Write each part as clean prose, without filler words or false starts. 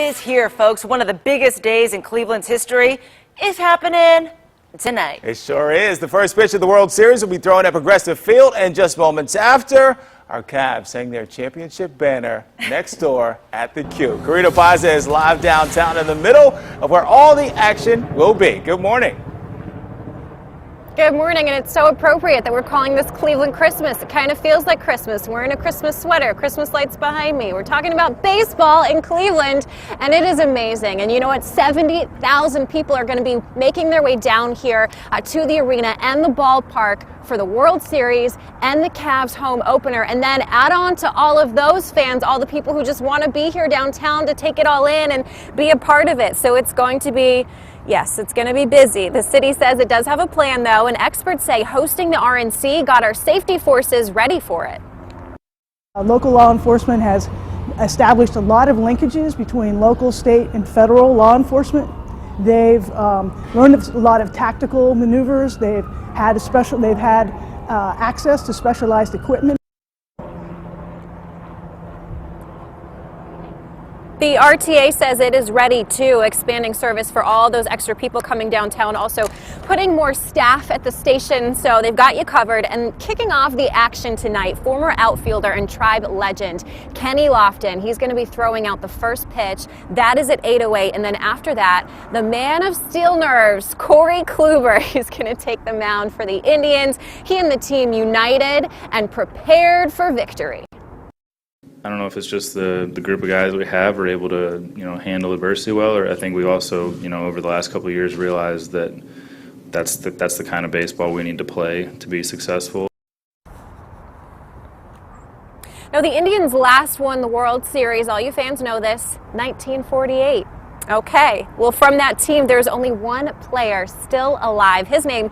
is here, folks. One of the biggest days in Cleveland's history is happening tonight. It sure is. The first pitch of the World Series will be thrown at Progressive Field, and just moments after, our Cavs hang their championship banner next door at the Q. Karina Paza is live downtown in the middle of where all the action will be. Good morning. Good morning, and it's so appropriate that we're calling this Cleveland Christmas. It kind of feels like Christmas. We're in a Christmas sweater, Christmas lights behind me. We're talking about baseball in Cleveland, and it is amazing. And you know what? 70,000 people are going to be making their way down here to the arena and the ballpark for the World Series and the Cavs home opener. And then add on to all of those fans, all the people who just want to be here downtown to take it all in and be a part of it. So it's going to be, yes, it's going to be busy. The city says it does have a plan, though, and experts say hosting the RNC got our safety forces ready for it. Local law enforcement has established a lot of linkages between local, state, and federal law enforcement. They've learned a lot of tactical maneuvers. They've had access to specialized equipment. The RTA says it is ready to expanding service for all those extra people coming downtown, also putting more staff at the station, so they've got you covered. And kicking off the action tonight, former outfielder and Tribe legend Kenny Lofton. He's going to be throwing out the first pitch. That is at 8:08, and then after that, the man of steel nerves, Corey Kluber, is going to take the mound for the Indians. He and the team united and prepared for victory. I don't know if it's just the group of guys we have are able to, handle adversity well, or I think we also, over the last couple of years realized that that's the kind of baseball we need to play to be successful. Now, the Indians last won the World Series, all you fans know this, 1948. Okay, well, from that team, there's only one player still alive. His name,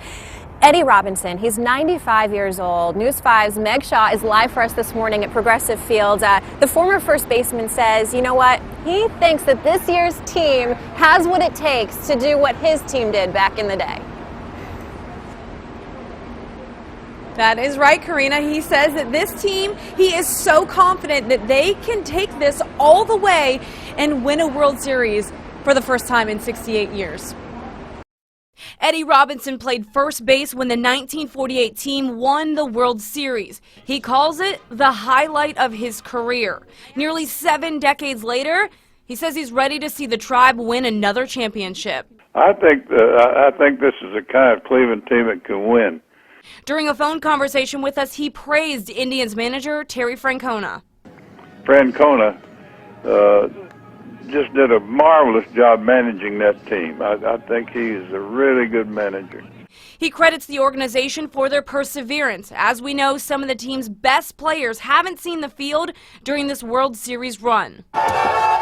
Eddie Robinson. He's 95 years old. News 5's Meg Shaw is live for us this morning at Progressive Field. The former first baseman says, you know what, he thinks that this year's team has what it takes to do what his team did back in the day. That is right, Karina. He says that this team, he is so confident that they can take this all the way and win a World Series for the first time in 68 years. Eddie Robinson played first base when the 1948 team won the World Series. He calls it the highlight of his career. Nearly 7 decades later, he says he's ready to see the Tribe win another championship. I think this is a kind of Cleveland team that can win. During a phone conversation with us, he praised Indians manager Terry Francona. Francona just did a marvelous job managing that team. I think he's a really good manager. He credits the organization for their perseverance. As we know, some of the team's best players haven't seen the field during this World Series run.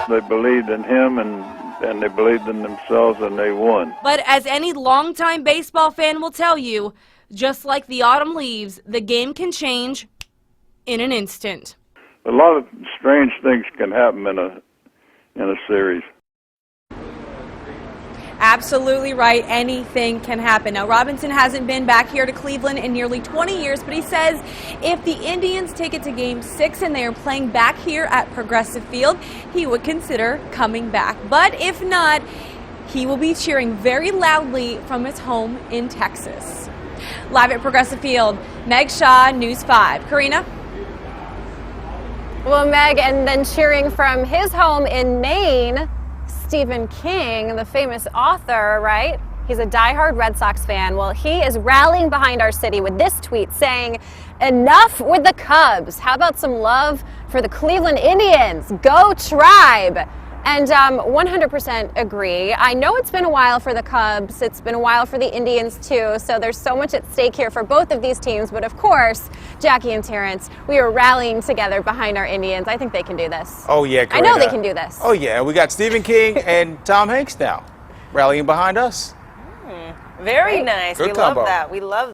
They believed in him and they believed in themselves, and they won. But as any longtime baseball fan will tell you, just like the autumn leaves, the game can change in an instant. A lot of strange things can happen in a series. Absolutely right. Anything can happen. Now, Robinson hasn't been back here to Cleveland in nearly 20 years, but he says if the Indians take it to Game 6 and they are playing back here at Progressive Field, he would consider coming back. But if not, he will be cheering very loudly from his home in Texas. Live at Progressive Field, Meg Shaw, News 5. Karina? Well, Meg, and then cheering from his home in Maine, Stephen King, the famous author, right? He's a diehard Red Sox fan. Well, he is rallying behind our city with this tweet saying, "Enough with the Cubs. How about some love for the Cleveland Indians? Go Tribe!" And 100% agree. I know it's been a while for the Cubs. It's been a while for the Indians, too. So there's so much at stake here for both of these teams. But of course, Jackie and Terrence, we are rallying together behind our Indians. I think they can do this. Oh, yeah, Karina. I know they can do this. Oh, yeah. We got Stephen King and Tom Hanks now rallying behind us. Very nice. Good We combo. love that. We love